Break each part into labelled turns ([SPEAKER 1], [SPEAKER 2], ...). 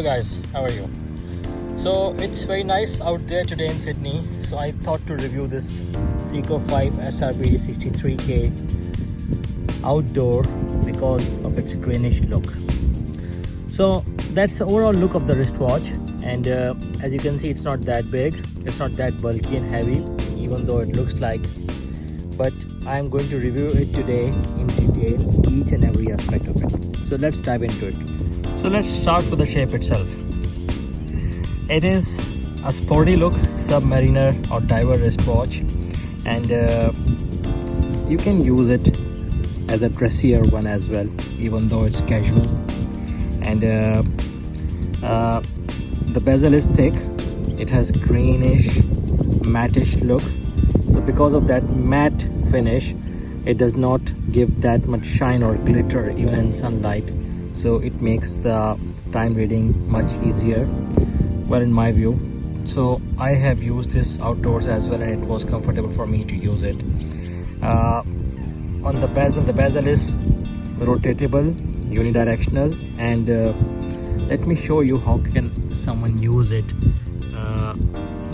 [SPEAKER 1] Hello guys, how are you? So it's very nice out there today in Sydney, so I thought to review this Seiko5 SRPD 63K outdoor because of its greenish look. So that's the overall look of the wristwatch, and as you can see, it's not that big, it's not that bulky and heavy, even though it looks like. But I'm going to review it today in detail, each and every aspect of it. So let's dive into it. So let's start with the shape itself. It is a sporty look submariner or diver wristwatch, and you can use it as a dressier one as well, even though it's casual. And the bezel is thick, it has greenish mattish look, so because of that matte finish, it does not give that much shine or glitter even in sunlight, so it makes the time reading much easier, well, in my view. So I have used this outdoors as well, and it was comfortable for me to use it. On the bezel is rotatable, unidirectional, and let me show you how can someone use it.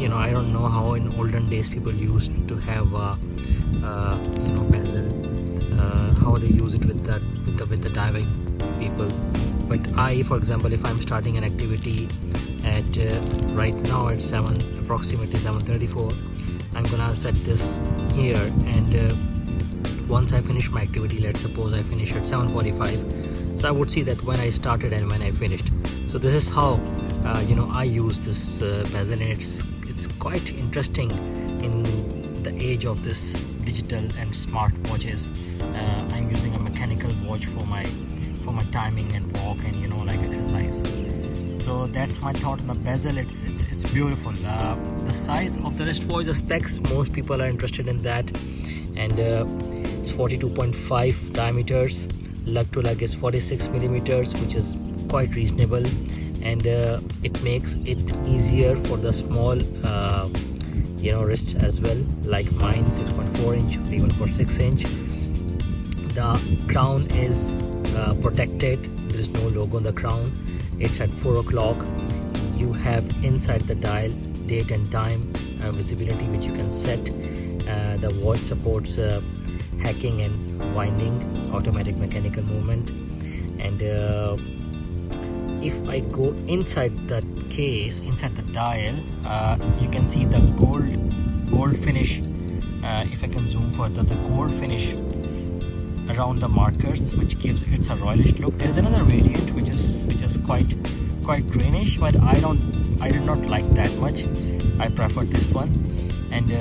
[SPEAKER 1] I don't know how in olden days people used to have bezel, how they use it with the diving people. But I, for example, if I'm starting an activity at right now at approximately 7:34, I'm gonna set this here, and once I finish my activity, let's suppose I finish at 7:45, so I would see that when I started and when I finished. So this is how I use this bezel, and it's quite interesting in the age of this digital and smart watches. I'm using a mechanical watch for my timing and walk and like exercise. So that's my thought on the bezel. It's beautiful. The size of the wristwatch, the specs, most people are interested in that, and it's 42.5 diameters. Lug to lug is 46 millimeters, which is quite reasonable, and it makes it easier for the small wrists as well, like mine, 6.4 inch or even for 6 inch. The crown is protected. There is no logo on the crown. It's at 4 o'clock. You have inside the dial date and time visibility, which you can set. The watch supports hacking and winding, automatic mechanical movement, and if I go inside the case, inside the dial, you can see the gold finish. If I can zoom further, the gold finish around the markers, which gives it a royalish look. There's another variant which is quite greenish, but I did not like that much. I prefer this one. And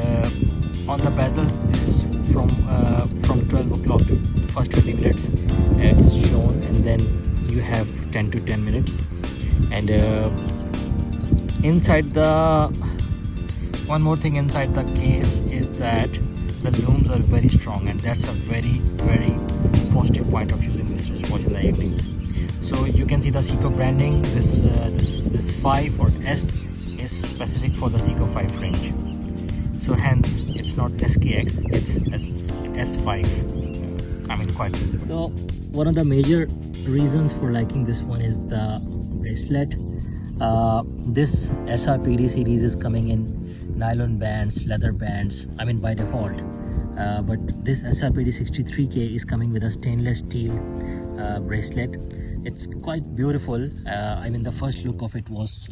[SPEAKER 1] on the bezel, this is from 12 o'clock to first 20 minutes is shown, and then you have 10 to 10 minutes. And inside one more thing inside the case is that the looms are very strong, and that's a very positive point of using this wristwatch in the evenings. So you can see the Seiko branding. This 5 or S is specific for the Seiko5 range, so hence it's not SKX, it's S5. Quite visible. So one of the major reasons for liking this one is the bracelet. This SRPD series is coming in nylon bands, leather bands, by default, but this SRPD 63K is coming with a stainless steel bracelet. It's quite beautiful. The first look of it was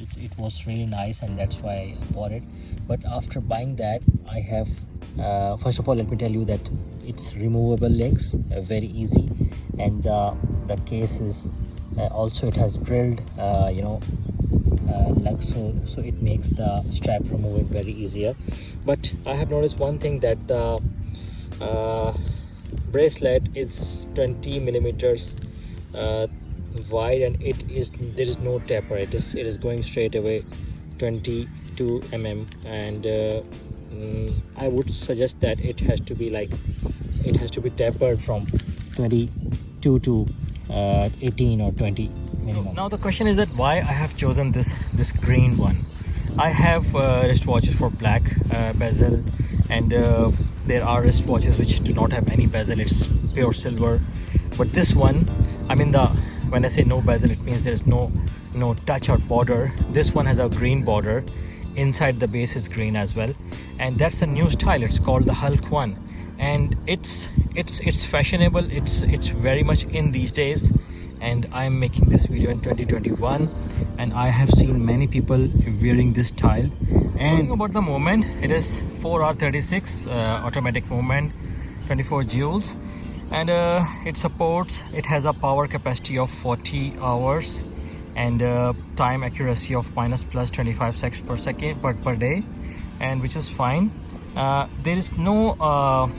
[SPEAKER 1] really nice, and that's why I bought it. But after buying that, I have first of all, let me tell you that it's removable links, very easy, and the case is also, it has drilled lugs, so it makes the strap removing very easier. But I have noticed one thing, that the bracelet is 20 millimeters wide, and there is no taper. It is going straight away 22 mm, and I would suggest that it has to be tapered from 22 to 18 or 20 minimum. Now the question is that why I have chosen this green one. I have wristwatches for black bezel, and there are wristwatches which do not have any bezel, it's pure silver. But this one, when I say no bezel, it means there is no no touch or border. This one has a green border. Inside the base is green as well, and that's the new style. It's called the Hulk one, and it's fashionable. It's very much in these days, and I'm making this video in 2021, and I have seen many people wearing this style. And about the movement, it is 4R36 automatic movement, 24 joules, and it has a power capacity of 40 hours and time accuracy of minus 25 seconds per second per day, and which is fine. There is nothing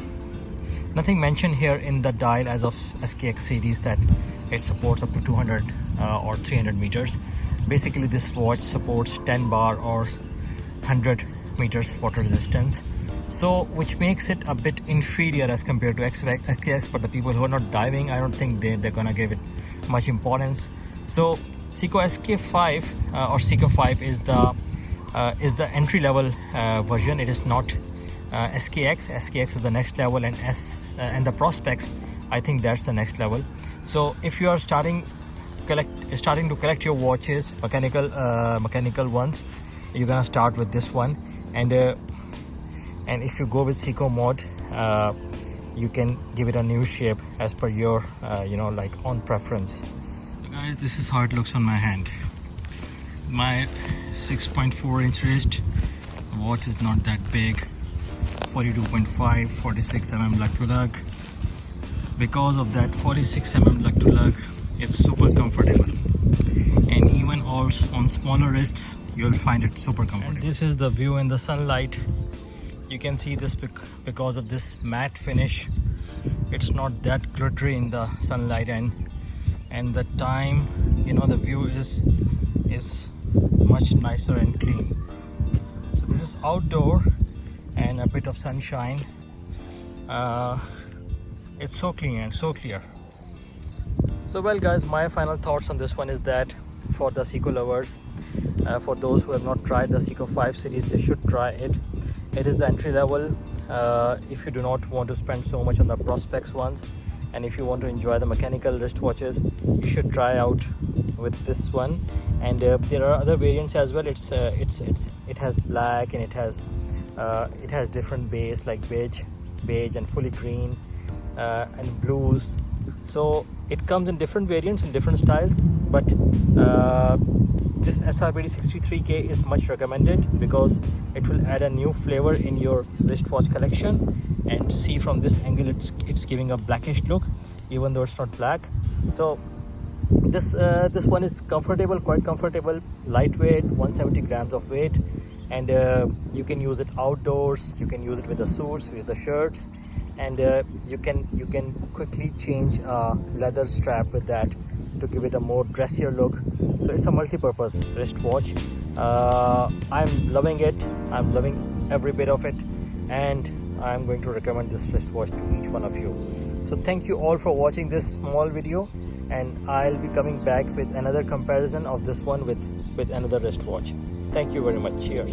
[SPEAKER 1] mentioned here in the dial as of SKX series that it supports up to 200 or 300 meters. Basically this watch supports 10 bar or 100 meters water resistance, so which makes it a bit inferior as compared to SKX. But the people who are not diving, I don't think they're gonna give it much importance. So Seiko SK5 or Seiko5 is the entry level version. It is not SKX. SKX is the next level, and the Prospex, I think that's the next level. So if you are starting to collect your watches, mechanical ones, you're gonna start with this one, and if you go with Seiko mode, you can give it a new shape as per your like own preference. So guys, this is how it looks on my hand. My 6.4-inch wrist watch is not that big. 42.5, 46 mm lug to lug. Because of that 46 mm lug to lug, it's super comfortable, and even on smaller wrists you'll find it super comfortable. And this is the view in the sunlight. You can see this because of this matte finish. It's not that glittery in the sunlight, and the time, the view is much nicer and clean. So this is outdoor and a bit of sunshine. It's so clean and so clear. So well guys, my final thoughts on this one is that for the Seiko lovers, for those who have not tried the Seiko5 series, they should try it. It is the entry level. If you do not want to spend so much on the Prospex ones, and if you want to enjoy the mechanical wristwatches, you should try out with this one. And there are other variants as well. It has black, and it has different base like beige and fully green and blues. So it comes in different variants and different styles, but this SRBD 63K is much recommended because it will add a new flavor in your wristwatch collection. And see, from this angle, it's giving a blackish look, even though it's not black. So this one is comfortable, quite comfortable, lightweight, 170 grams of weight, and you can use it outdoors. You can use it with the suits, with the shirts, and you can quickly change a leather strap with that to give it a more dressier look. So it's a multi-purpose wristwatch. I'm loving it. I'm loving every bit of it, and I'm going to recommend this wristwatch to each one of you. So thank you all for watching this small video, and I'll be coming back with another comparison of this one with another wristwatch. Thank you very much. Cheers.